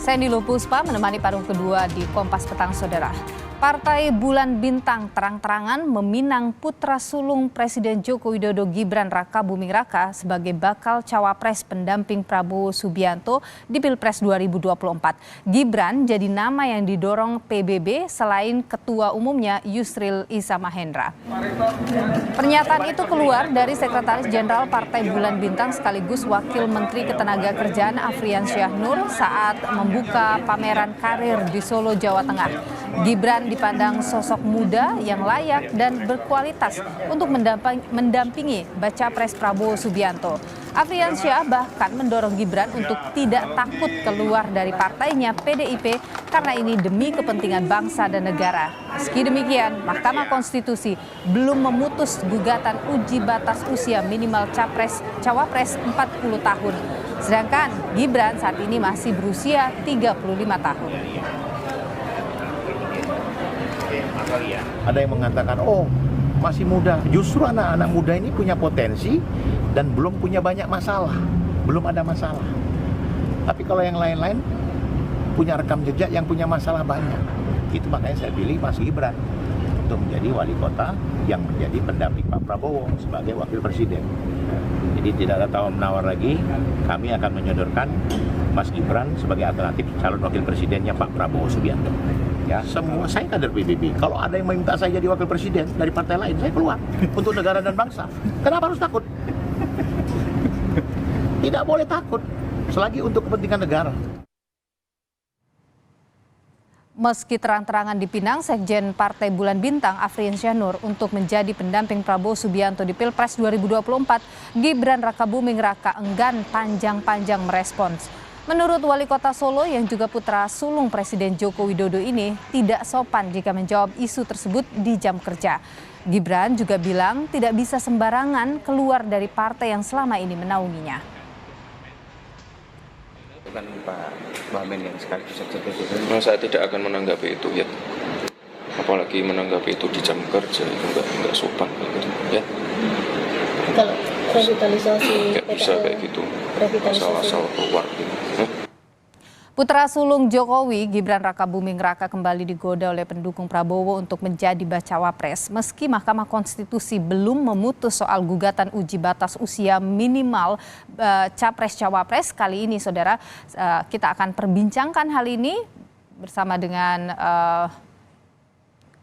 Saya Niluh Puspa menemani paruh kedua di Kompas Petang, Saudara. Partai Bulan Bintang terang-terangan meminang putra sulung Presiden Joko Widodo Gibran Rakabuming Raka sebagai bakal cawapres pendamping Prabowo Subianto di Pilpres 2024. Gibran jadi nama yang didorong PBB selain ketua umumnya Yusril Iza Mahendra. Pernyataan itu keluar dari Sekretaris Jenderal Partai Bulan Bintang sekaligus Wakil Menteri Ketenagakerjaan Afrian Syah Nur saat membuka pameran karir di Solo, Jawa Tengah. Gibran dipandang sosok muda yang layak dan berkualitas untuk mendampingi baca pres Prabowo Subianto. Afrian Syah bahkan mendorong Gibran untuk tidak takut keluar dari partainya PDIP karena ini demi kepentingan bangsa dan negara. Meski demikian, Mahkamah Konstitusi belum memutus gugatan uji batas usia minimal cawapres 40 tahun. Sedangkan Gibran saat ini masih berusia 35 tahun. Ada yang mengatakan, oh masih muda. Justru anak-anak muda ini punya potensi dan belum punya banyak masalah. Belum ada masalah. Tapi kalau yang lain-lain punya rekam jejak yang punya masalah banyak. Itu makanya saya pilih Mas Gibran untuk menjadi wali kota yang menjadi pendamping Pak Prabowo sebagai wakil presiden. Jadi tidak ada tawar-menawar lagi, kami akan menyodorkan Mas Gibran sebagai alternatif calon wakil presidennya Pak Prabowo Subianto. Ya, semua saya kader PBB. Kalau ada yang meminta saya jadi wakil presiden dari partai lain, saya keluar untuk negara dan bangsa. Kenapa harus takut? Tidak boleh takut, selagi untuk kepentingan negara. Meski terang-terangan dipinang, Sekjen Partai Bulan Bintang Afrian Syah Nur untuk menjadi pendamping Prabowo Subianto di Pilpres 2024, Gibran Rakabuming Raka enggan panjang-panjang merespons. Menurut Wali Kota Solo yang juga putra sulung Presiden Joko Widodo ini tidak sopan jika menjawab isu tersebut di jam kerja. Gibran juga bilang tidak bisa sembarangan keluar dari partai yang selama ini menaunginya. Bukan Pak Wamen yang sekaligus eksekutif. Saya tidak akan menanggapi itu ya. Apalagi menanggapi itu di jam kerja itu enggak sopan gitu ya. Kalau revitalisasi nggak bisa kayak gitu. Asal-asal keluar gitu. Putra sulung Jokowi, Gibran Rakabuming Raka kembali digoda oleh pendukung Prabowo untuk menjadi bacawa pres. Meski Mahkamah Konstitusi belum memutus soal gugatan uji batas usia minimal capres-cawapres, kali ini saudara kita akan perbincangkan hal ini bersama dengan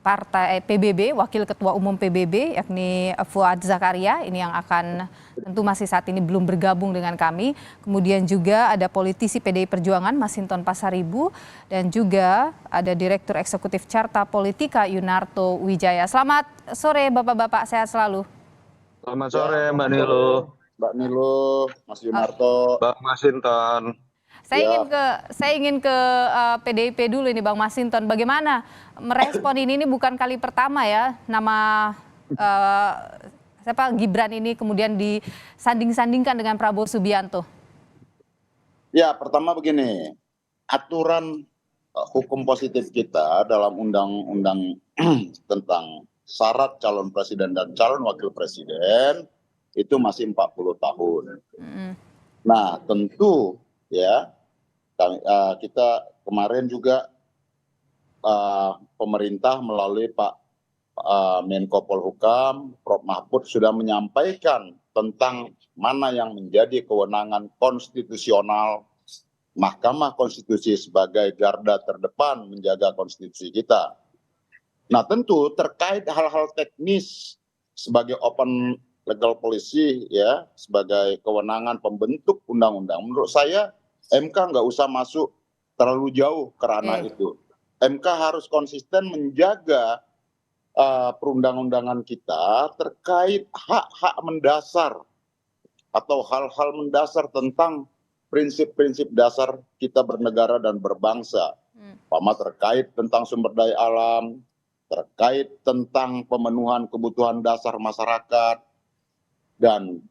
Partai PBB, Wakil Ketua Umum PBB yakni Fuad Zakaria, ini yang akan tentu masih saat ini belum bergabung dengan kami. Kemudian juga ada politisi PDI Perjuangan Masinton Pasaribu dan juga ada Direktur Eksekutif Carta Politika Yunarto Wijaya. Selamat sore Bapak-bapak, sehat selalu. Selamat sore Mbak Niluh. Mbak Niluh, Mas Yunarto, Bang Masinton. Saya ingin ke PDIP dulu ini Bang Masinton. Bagaimana merespon ini bukan kali pertama ya nama Gibran ini kemudian disanding-sandingkan dengan Prabowo Subianto. Ya, pertama begini, aturan hukum positif kita dalam undang-undang tentang syarat calon presiden dan calon wakil presiden itu masih 40 tahun. Nah, tentu ya kita kemarin juga pemerintah melalui Pak Menko Polhukam, Prof. Mahfud sudah menyampaikan tentang mana yang menjadi kewenangan konstitusional Mahkamah Konstitusi sebagai garda terdepan menjaga konstitusi kita. Nah, tentu terkait hal-hal teknis sebagai open legal policy ya, sebagai kewenangan pembentuk undang-undang, menurut saya MK nggak usah masuk terlalu jauh ke ranah itu. MK harus konsisten menjaga perundang-undangan kita terkait hak-hak mendasar atau hal-hal mendasar tentang prinsip-prinsip dasar kita bernegara dan berbangsa. Umpama terkait tentang sumber daya alam, terkait tentang pemenuhan kebutuhan dasar masyarakat, dan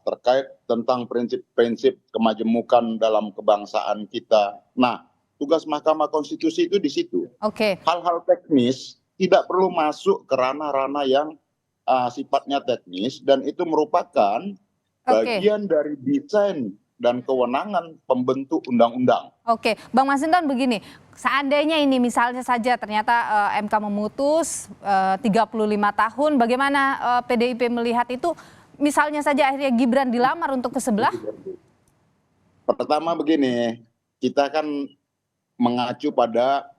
terkait tentang prinsip-prinsip kemajemukan dalam kebangsaan kita. Nah, tugas Mahkamah Konstitusi itu di situ. Hal-hal teknis tidak perlu masuk ke ranah-ranah yang sifatnya teknis, dan itu merupakan bagian dari desain dan kewenangan pembentuk undang-undang. Oke, Bang Masinton begini, seandainya ini misalnya saja ternyata MK memutus 35 tahun, bagaimana PDIP melihat itu? Misalnya saja akhirnya Gibran dilamar untuk ke sebelah? Pertama begini, kita kan mengacu pada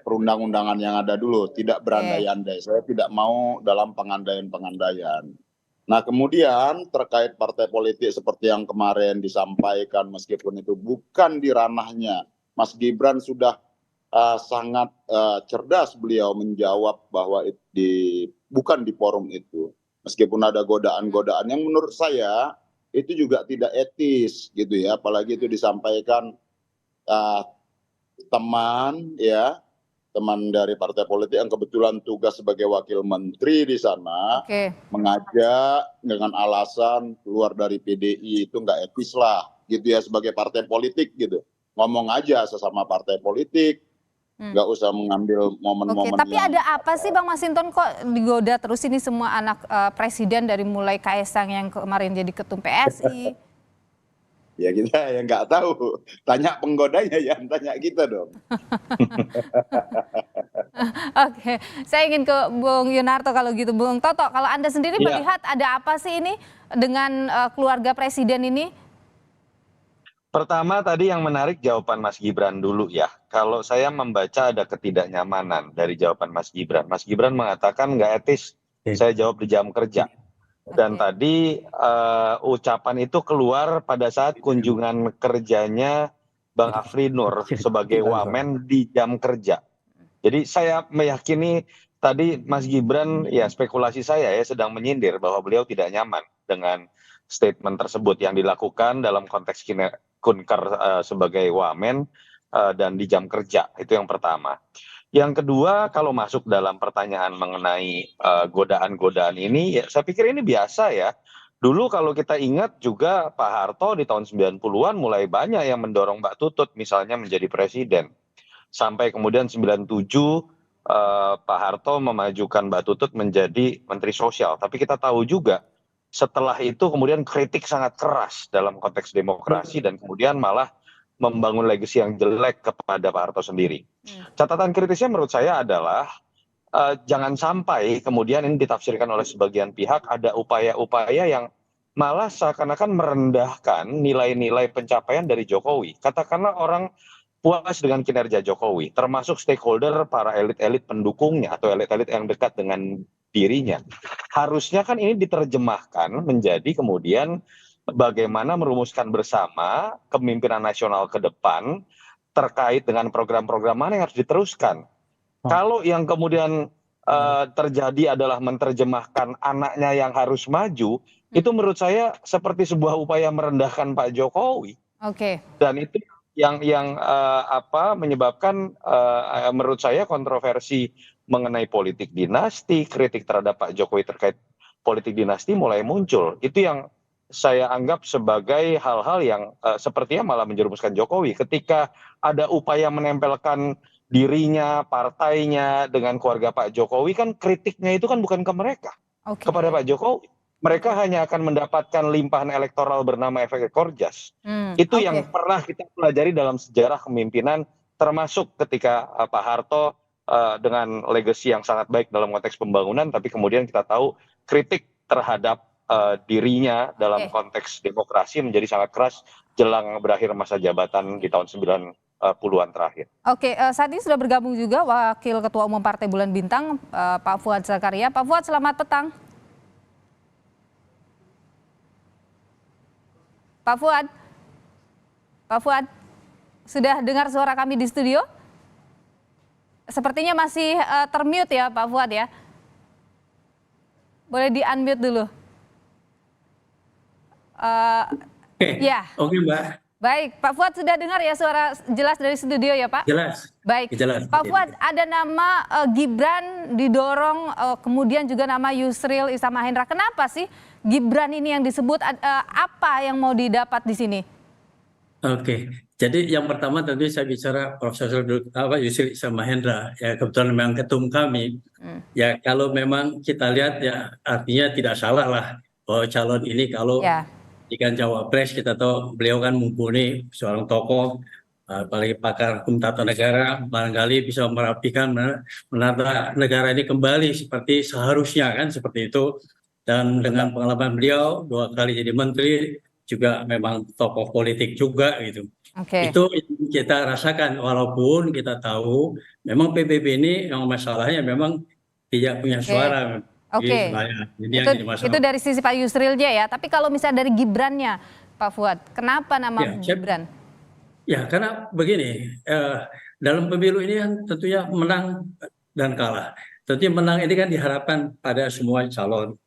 perundang-undangan yang ada dulu, tidak berandai-andai. Saya tidak mau dalam pengandaian-pengandaian. Nah kemudian terkait partai politik seperti yang kemarin disampaikan, meskipun itu bukan di ranahnya, Mas Gibran sudah sangat cerdas beliau menjawab bahwa bukan di forum itu. Meskipun ada godaan-godaan yang menurut saya itu juga tidak etis gitu ya, apalagi itu disampaikan teman dari partai politik yang kebetulan tugas sebagai wakil menteri di sana, mengajak dengan alasan keluar dari PDI, itu nggak etis lah gitu ya, sebagai partai politik gitu. Ngomong aja sesama partai politik, nggak usah mengambil momen-momen. Tapi ada apa sih Bang Masinton kok digoda terus ini semua anak presiden, dari mulai Kaesang yang kemarin jadi ketum PSI? Ya kita yang nggak tahu, tanya penggodanya, ya tanya kita dong. Oke, saya ingin ke Bung Yunarto kalau gitu. Bung Toto, kalau Anda sendiri melihat ada apa sih ini dengan keluarga presiden ini? Pertama tadi yang menarik jawaban Mas Gibran dulu ya. Kalau saya membaca ada ketidaknyamanan dari jawaban Mas Gibran. Mas Gibran mengatakan nggak etis, saya jawab di jam kerja. Dan tadi ucapan itu keluar pada saat kunjungan kerjanya Bang Afri Nur sebagai wamen di jam kerja. Jadi saya meyakini tadi Mas Gibran, ya spekulasi saya ya, sedang menyindir bahwa beliau tidak nyaman dengan statement tersebut yang dilakukan dalam konteks kunker sebagai wamen dan di jam kerja. Itu yang pertama. Yang kedua, kalau masuk dalam pertanyaan mengenai godaan-godaan ini, ya saya pikir ini biasa ya. Dulu kalau kita ingat juga Pak Harto di tahun 90-an mulai banyak yang mendorong Mbak Tutut misalnya menjadi presiden. Sampai kemudian 97 Pak Harto memajukan Mbak Tutut menjadi Menteri Sosial. Tapi kita tahu juga setelah itu kemudian kritik sangat keras dalam konteks demokrasi dan kemudian malah membangun legasi yang jelek kepada Pak Harto sendiri. Catatan kritisnya menurut saya adalah jangan sampai kemudian ini ditafsirkan oleh sebagian pihak ada upaya-upaya yang malah seakan-akan merendahkan nilai-nilai pencapaian dari Jokowi. Katakanlah orang puas dengan kinerja Jokowi, termasuk stakeholder para elit-elit pendukungnya atau elit-elit yang dekat dengan dirinya. Harusnya kan ini diterjemahkan menjadi kemudian bagaimana merumuskan bersama kepemimpinan nasional ke depan terkait dengan program-program mana yang harus diteruskan. Kalau yang kemudian terjadi adalah menerjemahkan anaknya yang harus maju, itu menurut saya seperti sebuah upaya merendahkan Pak Jokowi. Dan itu yang menyebabkan menurut saya kontroversi mengenai politik dinasti, kritik terhadap Pak Jokowi terkait politik dinasti mulai muncul. Itu yang saya anggap sebagai hal-hal yang sepertinya malah menjerumuskan Jokowi. Ketika ada upaya menempelkan dirinya, partainya dengan keluarga Pak Jokowi, kan kritiknya itu kan bukan ke mereka, kepada Pak Jokowi. Mereka hanya akan mendapatkan limpahan elektoral bernama efek ekor jas. Itu yang pernah kita pelajari dalam sejarah kepemimpinan, termasuk ketika Pak Harto dengan legasi yang sangat baik dalam konteks pembangunan, tapi kemudian kita tahu kritik terhadap dirinya dalam konteks demokrasi menjadi sangat keras jelang berakhir masa jabatan di tahun 90-an terakhir. Saat ini sudah bergabung juga Wakil Ketua Umum Partai Bulan Bintang, Pak Fuad Zakaria. Pak Fuad, selamat petang. Pak Fuad, sudah dengar suara kami di studio? Sepertinya masih termute ya Pak Fuad ya. Boleh di-unmute dulu. Oke Mbak. Baik, Pak Fuad sudah dengar ya suara jelas dari studio ya Pak? Jelas. Baik, jelas. Pak Fuad, ada nama Gibran didorong, kemudian juga nama Yusril Iza Mahendra. Kenapa sih Gibran ini yang disebut, apa yang mau didapat di sini? Jadi yang pertama tentu saya bicara Profesor Yusril Iza Mahendra, ya kebetulan memang ketum kami. Ya kalau memang kita lihat ya artinya tidak salah lah bahwa calon ini kalau jika cawapres kita tahu beliau kan mumpuni seorang tokoh, apalagi pakar hukum tata negara, barangkali bisa merapikan menata negara ini kembali seperti seharusnya kan seperti itu. Dan dengan pengalaman beliau 2 kali jadi menteri, juga memang tokoh politik juga gitu. Oke. Itu yang kita rasakan walaupun kita tahu memang PBB ini yang masalahnya memang tidak punya suara. Oke. Jadi yang jadi masalah. Itu dari sisi Pak Yusrilnya ya. Tapi kalau misalnya dari Gibrannya, Pak Fuad, kenapa nama Ya, Gibran? Ya, karena begini, dalam pemilu ini kan tentunya menang dan kalah. Tentunya menang ini kan diharapkan pada semua calon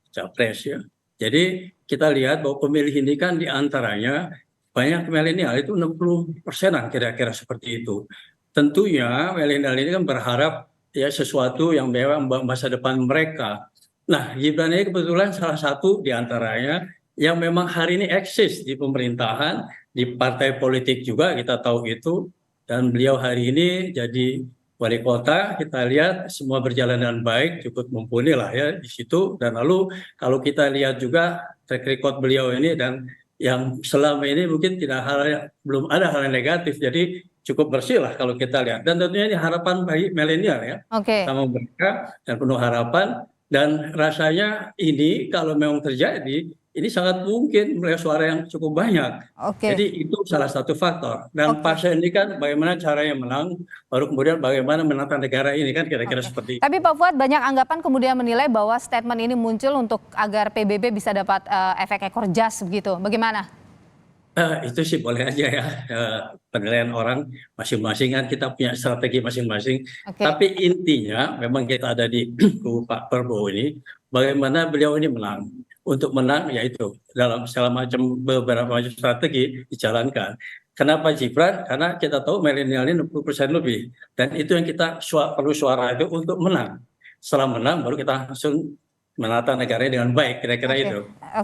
capres ya. Jadi kita lihat bahwa pemilih ini kan diantaranya banyak milenial itu 60%-an kira-kira seperti itu. Tentunya milenial ini kan berharap ya sesuatu yang memang masa depan mereka. Nah, Gibran ini kebetulan salah satu diantaranya yang memang hari ini eksis di pemerintahan, di partai politik juga kita tahu itu, dan beliau hari ini jadi wali kota. Kita lihat semua berjalan dengan baik, cukup mumpuni lah ya di situ. Dan lalu kalau kita lihat juga track record beliau ini dan yang selama ini mungkin belum ada hal yang negatif, jadi cukup bersih lah kalau kita lihat. Dan tentunya ini harapan bagi milenial ya, sama mereka dan penuh harapan. Dan rasanya ini kalau memang terjadi, ini sangat mungkin meraih suara yang cukup banyak. Jadi itu salah satu faktor. Dan partai ini kan bagaimana caranya menang, baru kemudian bagaimana menata negara ini kan kira-kira seperti itu. Tapi Pak Fuad, banyak anggapan kemudian menilai bahwa statement ini muncul untuk agar PBB bisa dapat efek ekor jas begitu. Bagaimana? Itu sih boleh aja ya, penilaian orang masing-masing kan kita punya strategi masing-masing. Tapi intinya memang kita ada di kubu Pak Prabowo ini, bagaimana beliau ini menang. Untuk menang yaitu dalam beberapa macam strategi dijalankan. Kenapa Gibran? Karena kita tahu milenial ini 60% lebih. Dan itu yang kita perlu suara itu untuk menang. Setelah menang baru kita langsung menata negara dengan baik, kira-kira itu.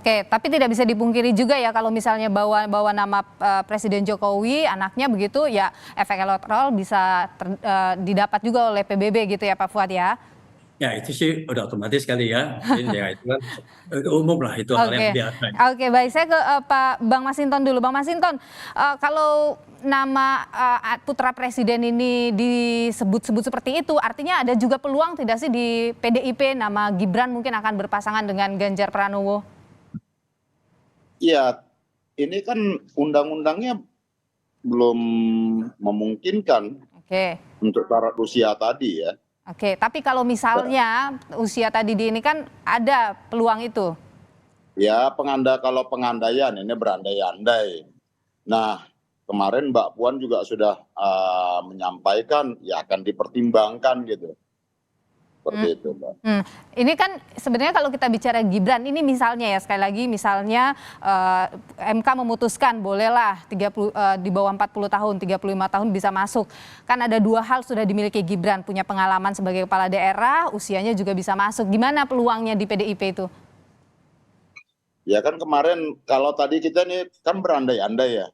Tapi tidak bisa dipungkiri juga ya kalau misalnya bawa nama Presiden Jokowi, anaknya begitu ya efek elektoral bisa didapat juga oleh PBB gitu ya Pak Fuad ya. Ya itu sih udah otomatis kali ya. Ya itu kan umum lah, itu hal yang biasa. Baik, saya ke Pak Bang Masinton dulu. Bang Masinton, kalau nama putra presiden ini disebut-sebut seperti itu, artinya ada juga peluang tidak sih di PDIP nama Gibran mungkin akan berpasangan dengan Ganjar Pranowo? Iya, ini kan undang-undangnya belum memungkinkan untuk syarat usia tadi ya. Tapi kalau misalnya usia tadi ini kan ada peluang itu. Ya, kalau pengandaian ini berandai-andai. Nah, kemarin Mbak Puan juga sudah menyampaikan ya akan dipertimbangkan gitu. Seperti itu, Mbak. Ini kan sebenarnya kalau kita bicara Gibran ini misalnya ya sekali lagi misalnya MK memutuskan bolehlah di bawah 40 tahun, 35 tahun bisa masuk. Kan ada 2 hal sudah dimiliki Gibran, punya pengalaman sebagai kepala daerah, usianya juga bisa masuk. Gimana peluangnya di PDIP itu? Ya kan kemarin kalau tadi kita ini kan berandai-andai ya.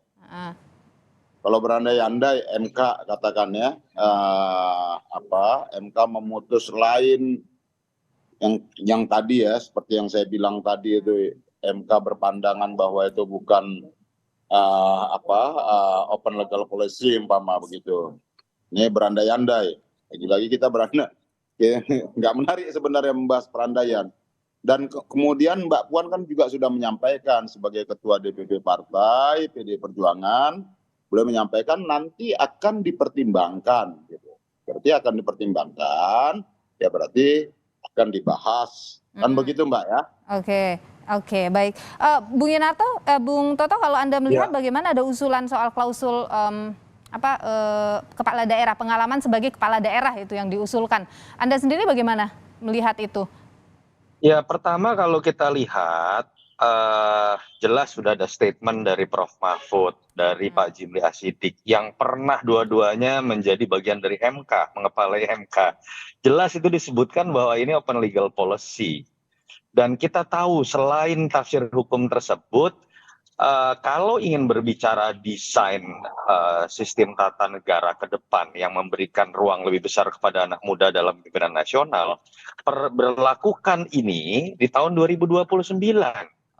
Kalau berandai-andai MK katakannya MK memutus lain yang tadi ya seperti yang saya bilang tadi itu MK berpandangan bahwa itu bukan open legal policy umpama begitu. Ini berandai-andai. Lagi-lagi kita nggak menarik sebenarnya membahas perandaian. Dan kemudian Mbak Puan kan juga sudah menyampaikan sebagai ketua DPP Partai PD Perjuangan, boleh menyampaikan nanti akan dipertimbangkan gitu. Berarti akan dipertimbangkan ya berarti akan dibahas kan begitu Mbak ya. Oke, baik. Bung Yunarto, Bung Toto, kalau Anda melihat bagaimana ada usulan soal klausul kepala daerah, pengalaman sebagai kepala daerah itu yang diusulkan. Anda sendiri bagaimana melihat itu? Ya, pertama kalau kita lihat jelas sudah ada statement dari Prof. Mahfud, dari Pak Jimli Asyidik yang pernah dua-duanya menjadi bagian dari MK, mengepalai MK. Jelas itu disebutkan bahwa ini open legal policy. Dan kita tahu selain tafsir hukum tersebut, kalau ingin berbicara desain sistem tata negara ke depan yang memberikan ruang lebih besar kepada anak muda dalam pimpinan nasional, berlakukan ini di tahun 2029.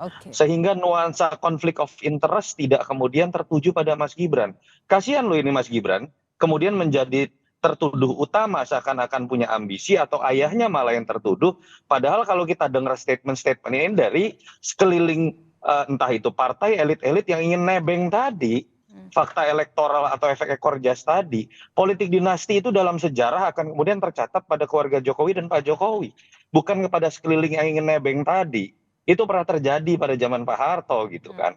Oke. Sehingga nuansa konflik of interest tidak kemudian tertuju pada Mas Gibran. Kasihan loh ini Mas Gibran, kemudian menjadi tertuduh utama seakan-akan punya ambisi atau ayahnya malah yang tertuduh. Padahal kalau kita dengar statement-statement ini dari sekeliling entah itu partai elit-elit yang ingin nebeng tadi, fakta elektoral atau efek ekor jas tadi, politik dinasti itu dalam sejarah akan kemudian tercatat pada keluarga Jokowi dan Pak Jokowi. Bukan kepada sekeliling yang ingin nebeng tadi. Itu pernah terjadi pada zaman Pak Harto gitu kan.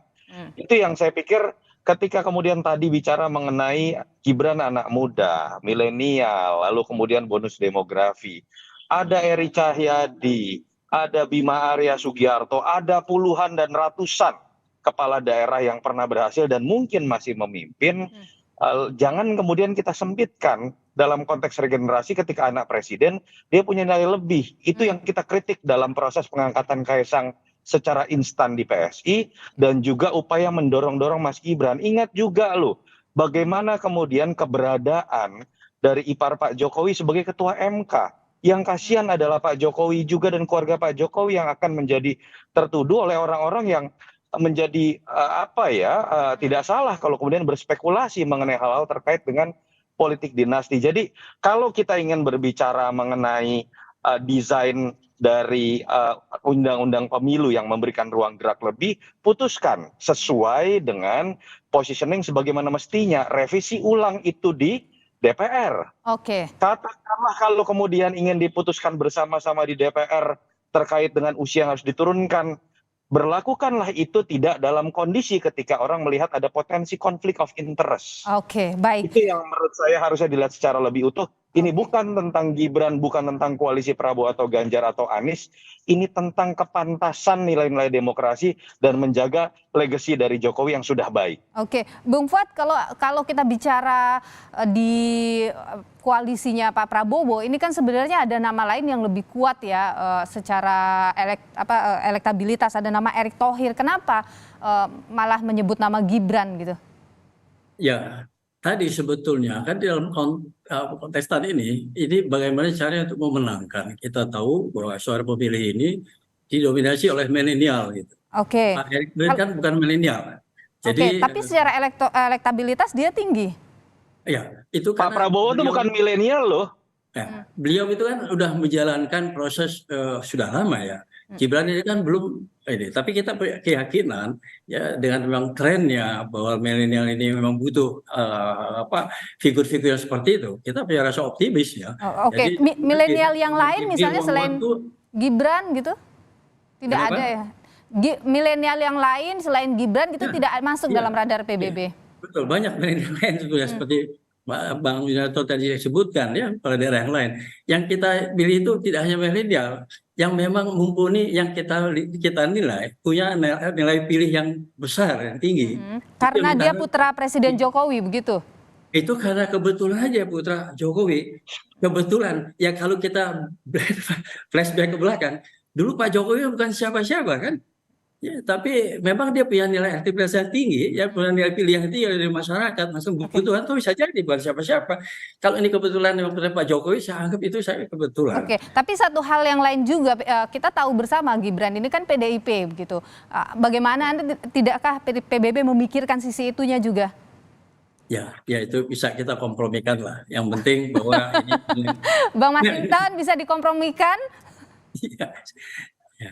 Itu yang saya pikir ketika kemudian tadi bicara mengenai Gibran anak muda, milenial, lalu kemudian bonus demografi. Ada Eri Cahyadi, ada Bima Arya Sugiarto, ada puluhan dan ratusan kepala daerah yang pernah berhasil dan mungkin masih memimpin. Jangan kemudian kita sempitkan dalam konteks regenerasi ketika anak presiden dia punya nilai lebih. Itu yang kita kritik dalam proses pengangkatan Kaisang secara instan di PSI dan juga upaya mendorong-dorong Mas Gibran. Ingat juga loh bagaimana kemudian keberadaan dari ipar Pak Jokowi sebagai ketua MK. Yang kasihan adalah Pak Jokowi juga dan keluarga Pak Jokowi yang akan menjadi tertuduh oleh orang-orang yang menjadi tidak salah kalau kemudian berspekulasi mengenai hal-hal terkait dengan politik dinasti. Jadi kalau kita ingin berbicara mengenai desain dari undang-undang pemilu yang memberikan ruang gerak lebih, putuskan sesuai dengan positioning sebagaimana mestinya. Revisi ulang itu di DPR. Oke. Katakanlah kalau kemudian ingin diputuskan bersama-sama di DPR terkait dengan usia yang harus diturunkan, berlakukanlah itu tidak dalam kondisi ketika orang melihat ada potensi konflik of interest. Oke, baik. Itu yang menurut saya harusnya dilihat secara lebih utuh. Ini bukan tentang Gibran, bukan tentang koalisi Prabowo atau Ganjar atau Anies. Ini tentang kepantasan nilai-nilai demokrasi dan menjaga legasi dari Jokowi yang sudah baik. Oke, Bung Fuad, kalau kita bicara di koalisinya Pak Prabowo, ini kan sebenarnya ada nama lain yang lebih kuat ya secara elektabilitas. Ada nama Erick Thohir. Kenapa malah menyebut nama Gibran gitu? Ya, tadi sebetulnya kan di dalam kontestan ini bagaimana caranya untuk memenangkan. Kita tahu bahwa suara pemilih ini didominasi oleh milenial gitu. Oke. Pak Erick Thohir kan bukan milenial. Oke, tapi secara elektabilitas dia tinggi. Ya, itu Pak Prabowo itu bukan milenial loh. Ya, beliau itu kan udah menjalankan proses sudah lama ya. Gibran ini kan belum ini, tapi kita punya keyakinan ya dengan memang trennya bahwa milenial ini memang butuh figur-figur seperti itu. Kita punya rasa optimis ya. Oke, milenial yang lain misalnya selain Gibran gitu tidak ada ya. Milenial yang lain selain Gibran gitu tidak masuk dalam radar PBB. Betul, banyak milenial lain juga seperti Bang Yunarto tadi sebutkan ya pada daerah yang lain. Yang kita pilih itu tidak hanya milenial, yang memang mumpuni, yang kita nilai punya nilai pilih yang besar, yang tinggi. Karena dia putra Presiden Jokowi begitu? Itu karena kebetulan aja putra Jokowi. Kebetulan ya kalau kita flashback ke belakang, dulu Pak Jokowi bukan siapa-siapa kan. Ya, tapi memang dia punya nilai elektabilitas yang tinggi, ya punya nilai pilih yang tinggi dari masyarakat, langsung kebutuhan itu bisa jadi bukan siapa-siapa. Kalau ini kebetulan memang Pak Jokowi, saya anggap itu saya kebetulan. Oke, tapi satu hal yang lain juga kita tahu bersama Gibran ini kan PDIP begitu. Bagaimana tidakkah PBB memikirkan sisi itunya juga? Ya itu bisa kita kompromikan lah. Yang penting bahwa ini Bang Masinton bisa dikompromikan? Ya.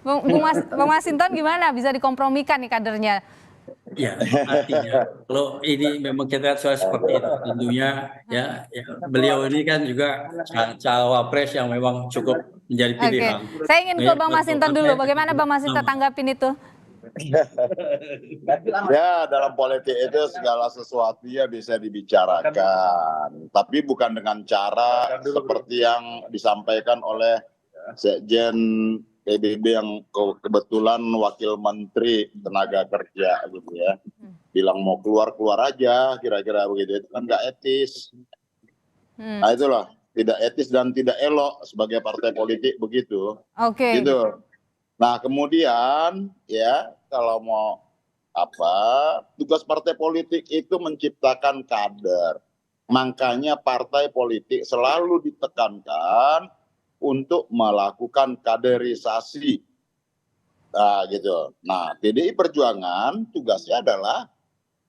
Bang Masinton gimana bisa dikompromikan nih kadernya? Ya, artinya kalau ini memang kita lihat soal seperti itu tentunya ya beliau ini kan juga cawapres yang memang cukup menjadi pilihan. Oke. Saya ingin ke Bang Masinton dulu. Bagaimana Bang Masinton tanggapin itu? Ya, dalam politik itu segala sesuatu ya bisa dibicarakan, tapi bukan dengan cara seperti yang disampaikan oleh Sekjen PBB yang kebetulan wakil menteri tenaga kerja gitu ya, bilang mau keluar aja kira-kira begitu. Itu kan nggak etis. Nah itulah tidak etis dan tidak elok sebagai partai politik begitu. Oke. Gitu. Nah kemudian ya kalau mau tugas partai politik itu menciptakan kader. Makanya partai politik selalu ditekankan untuk melakukan kaderisasi. Gitu. Nah, PDI Perjuangan tugasnya adalah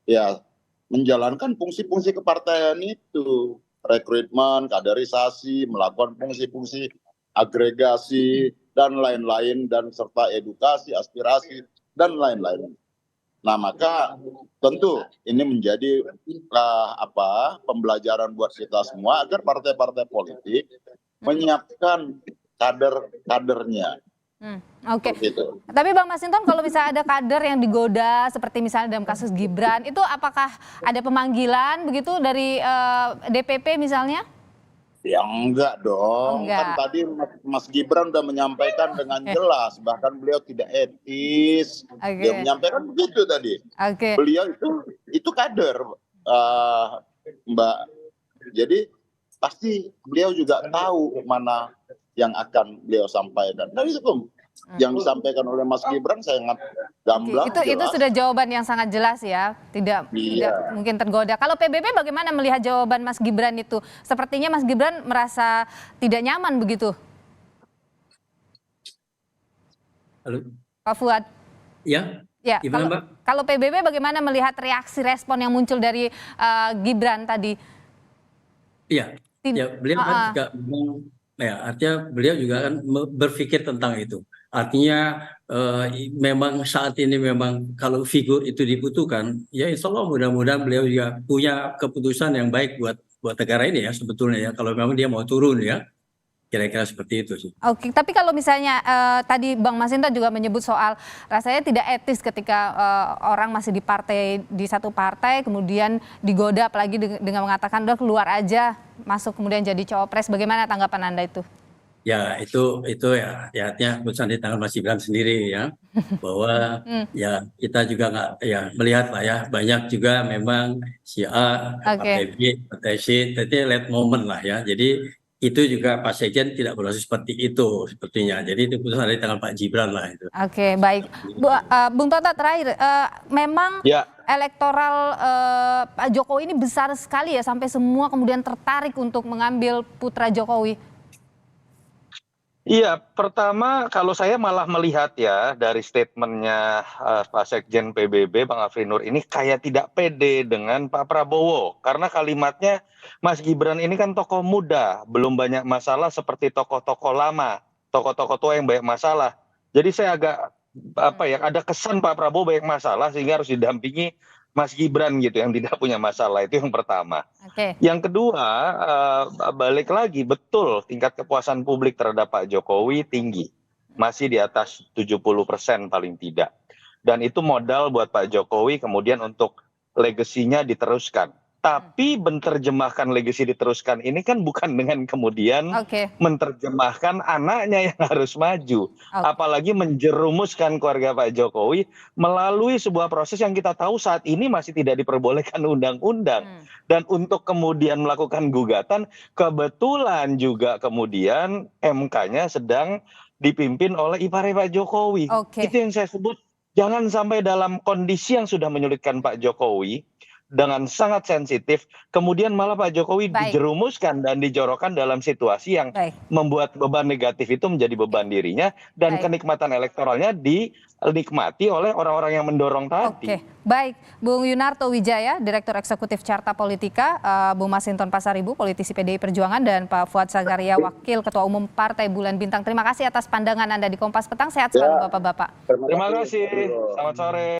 ya menjalankan fungsi-fungsi kepartaian itu, rekrutmen, kaderisasi, melakukan fungsi-fungsi agregasi dan lain-lain, dan serta edukasi, aspirasi dan lain-lain. Nah, maka tentu ini menjadi pembelajaran buat kita semua agar partai-partai politik menyiapkan kader-kadernya. Oke. Gitu. Tapi Bang Masinton, kalau misalnya ada kader yang digoda seperti misalnya dalam kasus Gibran, itu apakah ada pemanggilan begitu dari DPP misalnya? Ya enggak dong. Enggak. Kan tadi Mas Gibran udah menyampaikan dengan jelas, bahkan beliau tidak etis. Dia menyampaikan begitu tadi. Beliau itu kader, Mbak. Jadi pasti beliau juga tahu mana yang akan beliau sampaikan. Dan itu yang disampaikan oleh Mas Gibran sangat gamblang. Itu sudah jawaban yang sangat jelas ya, tidak mungkin tergoda. Kalau PBB bagaimana melihat jawaban Mas Gibran itu? Sepertinya Mas Gibran merasa tidak nyaman begitu. Halo, Pak Fuad. ya, Ya, gimana Mbak? kalau PBB bagaimana melihat reaksi respon yang muncul dari Gibran tadi? Iya, ya beliau kan juga memang, ya artinya beliau juga kan berpikir tentang itu. Artinya memang saat ini memang kalau figur itu dibutuhkan, ya insya Allah mudah-mudahan beliau juga punya keputusan yang baik buat negara ini ya sebetulnya ya. Kalau memang dia mau turun ya, kira-kira seperti itu sih. Oke, tapi kalau misalnya tadi Bang Masinton juga menyebut soal rasanya tidak etis ketika orang masih di satu partai kemudian digoda, apalagi dengan mengatakan udah keluar aja, masuk kemudian jadi cawapres. Bagaimana tanggapan Anda itu? Ya itu ya artinya keputusan di tangan Mas Gibran sendiri ya, bahwa ya kita juga nggak ya melihat lah ya, banyak juga memang si A, partai B, partai C, jadi late moment lah ya. Jadi itu juga Pak Sekjen tidak berhasil seperti itu sepertinya. Jadi itu keputusan dari tangan Pak Gibran lah itu. Oke, baik. Bung Tota terakhir, memang elektoral Pak Jokowi ini besar sekali ya, sampai semua kemudian tertarik untuk mengambil putra Jokowi. Iya, pertama kalau saya malah melihat ya dari statementnya Pak Sekjen PBB Bang Afrinur ini kayak tidak pede dengan Pak Prabowo. Karena kalimatnya Mas Gibran ini kan tokoh muda, belum banyak masalah seperti tokoh-tokoh lama, tokoh-tokoh tua yang banyak masalah. Jadi saya agak ada kesan Pak Prabowo banyak masalah sehingga harus didampingi Mas Gibran gitu yang tidak punya masalah. Itu yang pertama. Yang kedua, balik lagi, betul tingkat kepuasan publik terhadap Pak Jokowi tinggi, masih di atas 70% paling tidak, dan itu modal buat Pak Jokowi kemudian untuk legasinya diteruskan. Tapi menerjemahkan legasi diteruskan ini kan bukan dengan kemudian menerjemahkan anaknya yang harus maju. Apalagi menjerumuskan keluarga Pak Jokowi melalui sebuah proses yang kita tahu saat ini masih tidak diperbolehkan undang-undang. Dan untuk kemudian melakukan gugatan, kebetulan juga kemudian MK-nya sedang dipimpin oleh ipare Pak Jokowi. Itu yang saya sebut, jangan sampai dalam kondisi yang sudah menyulitkan Pak Jokowi, dengan sangat sensitif, kemudian malah Pak Jokowi dijerumuskan dan dijorokkan dalam situasi yang membuat beban negatif itu menjadi beban dirinya, dan kenikmatan elektoralnya dinikmati oleh orang-orang yang mendorong tadi. Baik, Bung Yunarto Wijaya, Direktur Eksekutif Carta Politika, Bung Masinton Pasaribu, politisi PDI Perjuangan, dan Pak Fuad Sagaria, Wakil Ketua Umum Partai Bulan Bintang. Terima kasih atas pandangan Anda di Kompas Petang. Sehat selalu Bapak-Bapak. Terima kasih. Selamat sore.